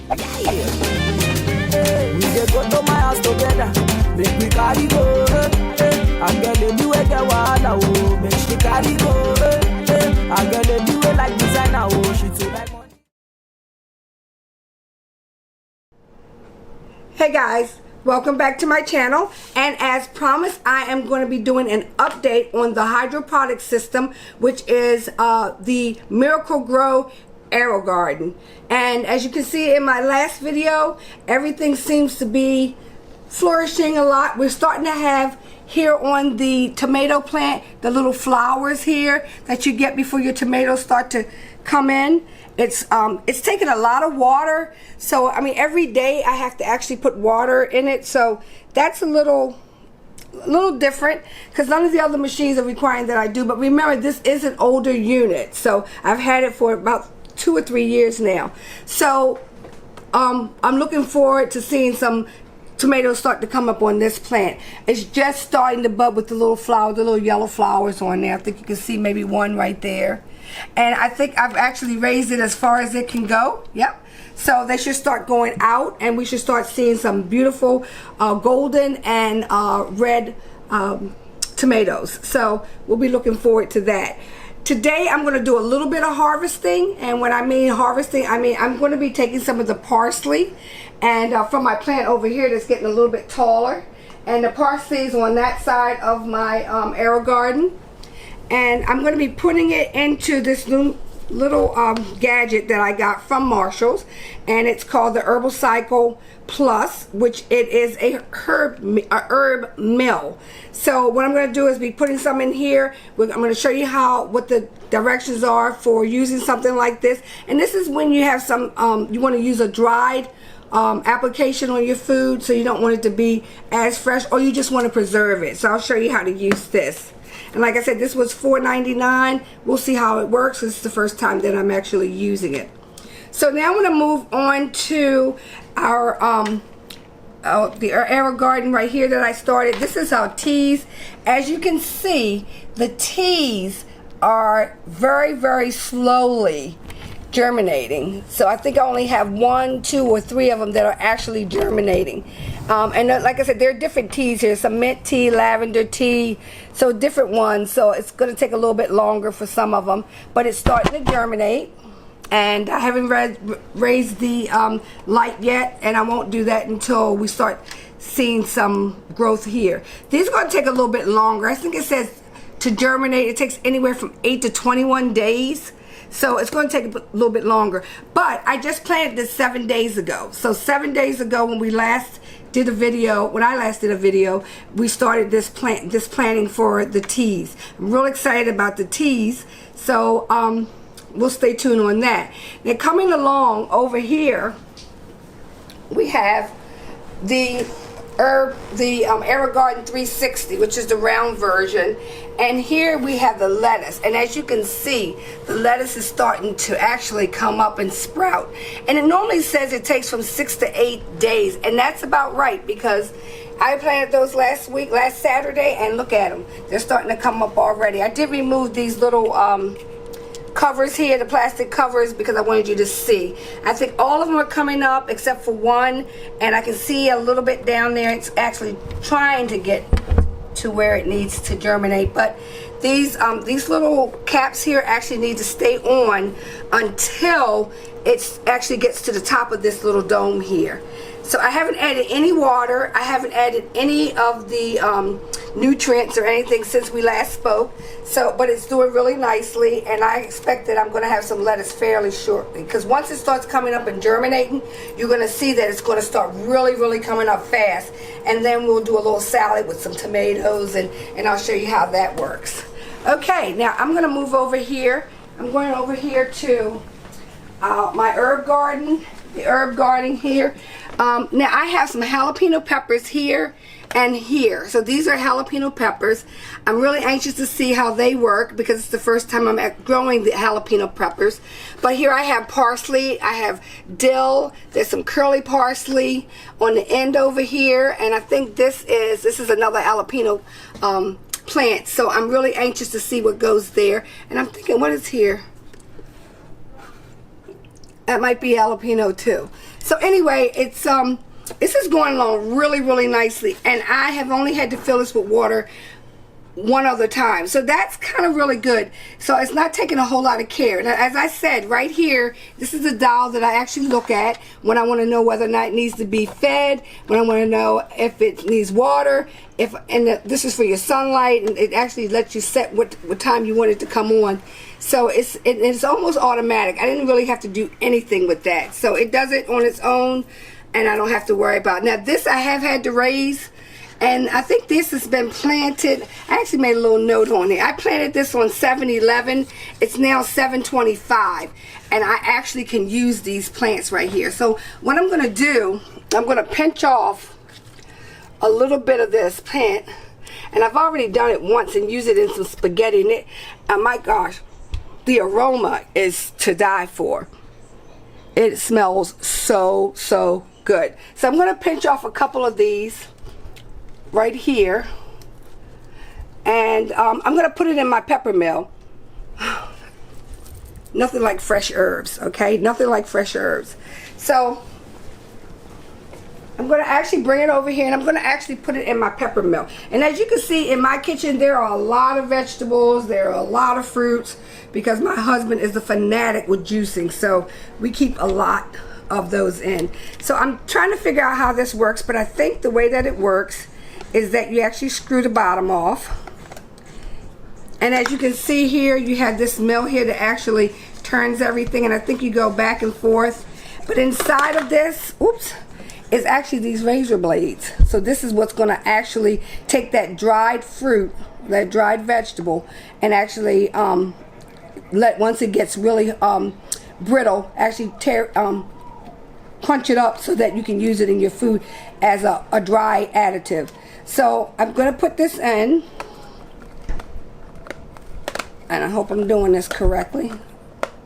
We dey go to my house together, make we carry go. I get the do it, get wahala, oh, make she carry go. I get the do it like designer, oh, she too like money. Hey guys, welcome back to my channel, and as promised I am going to be doing an update on the hydroponic system, which is the Miracle-Gro AeroGarden. And as you can see in my last video, everything seems to be flourishing a lot. We're starting to have here on the tomato plant the little flowers here that you get before your tomatoes start to come in. It's taking a lot of water, so I mean every day I have to actually put water in it, so that's a little different because none of the other machines are requiring that I do. But remember, this is an older unit, so I've had it for about 2 or 3 years now. So I'm looking forward to seeing some tomatoes start to come up on this plant. It's just starting to bud with the little flower, the little yellow flowers on there. I think you can see maybe one right there. And I think I've actually raised it as far as it can go. Yep. So they should start going out, and we should start seeing some beautiful golden and red tomatoes. So we'll be looking forward to that. Today I'm going to do a little bit of harvesting, and when I mean harvesting, I mean I'm going to be taking some of the parsley and from my plant over here that's getting a little bit taller, and the parsley is on that side of my AeroGarden, and I'm going to be putting it into this little gadget that I got from Marshall's, and it's called the Herbal Cycle Plus, which it is a herb mill. So what I'm going to do is be putting some in here. I'm going to show you what the directions are for using something like this. And this is when you have some you want to use a dried application on your food, so you don't want it to be as fresh, or you just want to preserve it. So I'll show you how to use this. And like I said, this was $4.99. We'll see how it works. This is the first time that I'm actually using it. So now I'm going to move on to our the AeroGarden right here that I started. This is our teas. As you can see, the teas are very, very slowly germinating. So I think I only have 1, 2, or 3 of them that are actually germinating. And like I said, there are different teas here. Some mint tea, lavender tea, so different ones. So it's going to take a little bit longer for some of them, but it's starting to germinate. And I haven't raised the light yet, and I won't do that until we start seeing some growth here. These are going to take a little bit longer. I think it says to germinate it takes anywhere from 8 to 21 days. So it's going to take a little bit longer. But I just planted this 7 days ago. So 7 days ago, when we last did a video, we started this planting for the teas. I'm real excited about the teas. So we'll stay tuned on that. Now coming along over here, we have the AeroGarden 360, which is the round version, and here we have the lettuce. And as you can see, the lettuce is starting to actually come up and sprout, and it normally says it takes from 6 to 8 days, and that's about right, because I planted those last Saturday, and look at them, they're starting to come up already. I did remove these little covers here, the plastic covers, because I wanted you to see. I think all of them are coming up except for one, and I can see a little bit down there. It's actually trying to get to where it needs to germinate, but these little caps here actually need to stay on until it actually gets to the top of this little dome here. So I haven't added any water. I haven't added any of the nutrients or anything since we last spoke. So, but it's doing really nicely, and I expect that I'm going to have some lettuce fairly shortly. Because once it starts coming up and germinating, you're going to see that it's going to start really, really coming up fast. And then we'll do a little salad with some tomatoes, and I'll show you how that works. Okay, now I'm going to move over here. I'm going over here to my herb garden. The herb garden here. Now I have some jalapeno peppers here and here. So these are jalapeno peppers. I'm really anxious to see how they work because it's the first time I'm growing the jalapeno peppers. But here I have parsley, I have dill, there's some curly parsley on the end over here, and I think this is another jalapeno plant. So I'm really anxious to see what goes there. And I'm thinking, what is here? That might be jalapeno too. So anyway, it's this is going along really, really nicely, and I have only had to fill this with water one other time, so that's kind of really good. So it's not taking a whole lot of care. Now, as I said, right here, this is a dial that I actually look at when I want to know whether or not it needs to be fed, when I want to know if it needs water, this is for your sunlight, and it actually lets you set what time you want it to come on. So it's almost automatic. I didn't really have to do anything with that, so it does it on its own, and I don't have to worry about it. Now this I have had to raise, and I think this has been planted. I actually made a little note on it. I planted this on 7/11. It's now 7/25, and I actually can use these plants right here. So what I'm going to do, I'm going to pinch off a little bit of this plant, and I've already done it once and use it in some spaghetti. And oh my gosh, the aroma is to die for. It smells so good. So I'm going to pinch off a couple of these right here, and I'm gonna put it in my pepper mill. Nothing like fresh herbs, okay? Nothing like fresh herbs. So I'm gonna actually bring it over here, and I'm gonna actually put it in my pepper mill. And as you can see in my kitchen, there are a lot of vegetables, there are a lot of fruits, because my husband is a fanatic with juicing, so we keep a lot of those in. So I'm trying to figure out how this works, but I think the way that it works is that you actually screw the bottom off, and as you can see here, you have this mill here that actually turns everything, and I think you go back and forth. But inside of this, oops, is actually these razor blades. So this is what's going to actually take that dried fruit, that dried vegetable, and actually once it gets really brittle, actually crunch it up so that you can use it in your food as a dry additive. So I'm going to put this in, and I hope I'm doing this correctly.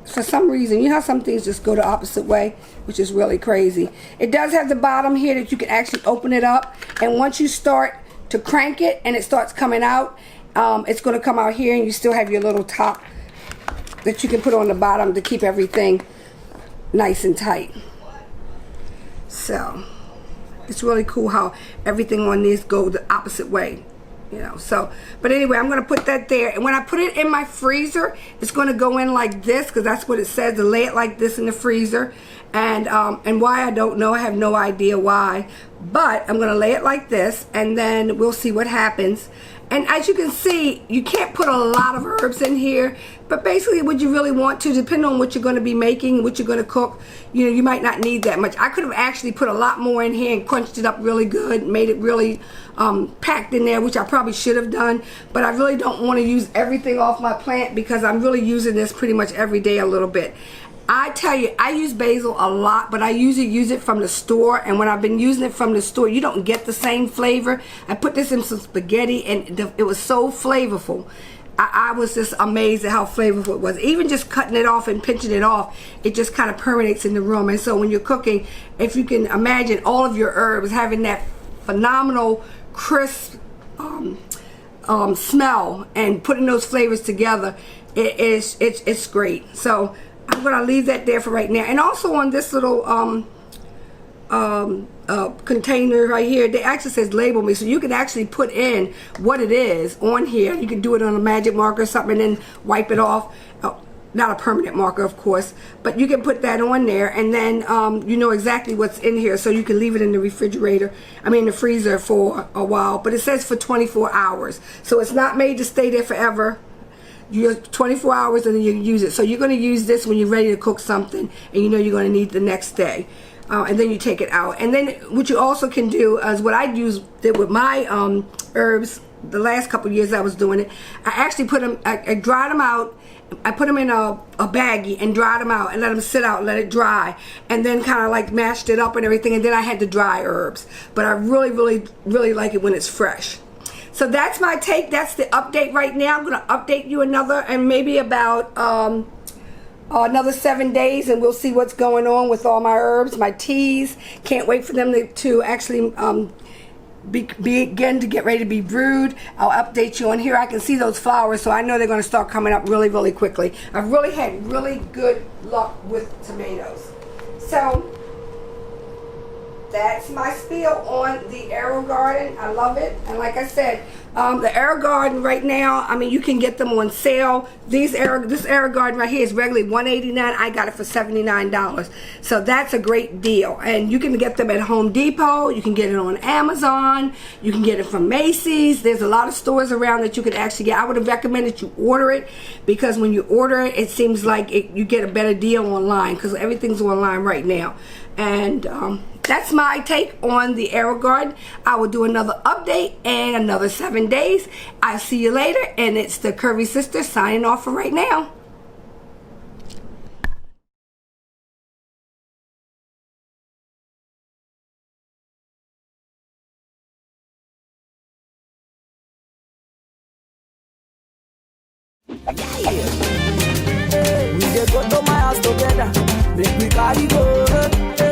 For some reason, you know how some things just go the opposite way, which is really crazy. It does have the bottom here that you can actually open it up, and once you start to crank it and it starts coming out, it's going to come out here, and you still have your little top that you can put on the bottom to keep everything nice and tight. So it's really cool how everything on this goes the opposite way, you know. So, but anyway, I'm going to put that there, and when I put it in my freezer, it's going to go in like this, because that's what it says, to lay it like this in the freezer. And why, I don't know. I have no idea why, but I'm going to lay it like this, and then we'll see what happens. And as you can see, you can't put a lot of herbs in here, but basically what you really want to, depending on what you're going to be making, what you're going to cook, you know, you might not need that much. I could have actually put a lot more in here and crunched it up really good, made it really packed in there, which I probably should have done, but I really don't want to use everything off my plant, because I'm really using this pretty much every day a little bit. I tell you, I use basil a lot, but I usually use it from the store, and when I've been using it from the store, you don't get the same flavor. I put this in some spaghetti, and it was so flavorful. I was just amazed at how flavorful it was. Even just cutting it off and pinching it off, it just kind of permeates in the room. And so when you're cooking, if you can imagine all of your herbs having that phenomenal, crisp smell, and putting those flavors together, it's great. So I'm going to leave that there for right now. And also on this little container right here, they actually says label me, so you can actually put in what it is on here. You can do it on a magic marker or something, and then wipe it off. Not a permanent marker, of course, but you can put that on there, and then you know exactly what's in here, so you can leave it in the refrigerator, the freezer for a while. But it says for 24 hours, so it's not made to stay there forever. You 24 hours and then you use it. So you're going to use this when you're ready to cook something, and you know you're going to need the next day. And then you take it out. And then what you also can do is what I did with my herbs the last couple of years I was doing it. I actually put them, I dried them out. I put them in a baggie and dried them out and let them sit out and let it dry, and then kind of like mashed it up and everything, and then I had the dry herbs. But I really like it when it's fresh. So that's my take. That's the update right now. I'm going to update you maybe about another 7 days, and we'll see what's going on with all my herbs, my teas. Can't wait for them to actually begin to get ready to be brewed. I'll update you on here. I can see those flowers, so I know they're going to start coming up really quickly. I've really had really good luck with tomatoes. So that's my spiel on the AeroGarden. I love it. And like I said, the AeroGarden right now, I mean, you can get them on sale. This AeroGarden right here is regularly $189. I got it for $79. So that's a great deal. And you can get them at Home Depot. You can get it on Amazon. You can get it from Macy's. There's a lot of stores around that you can actually get. I would recommend that you order it, because when you order it, it seems like you get a better deal online, because everything's online right now. And that's my take on the AeroGarden. I will do another update in another 7 days. I'll see you later, and it's the Curvy Sister signing off for right now. We dey go to my house together, make we carry go.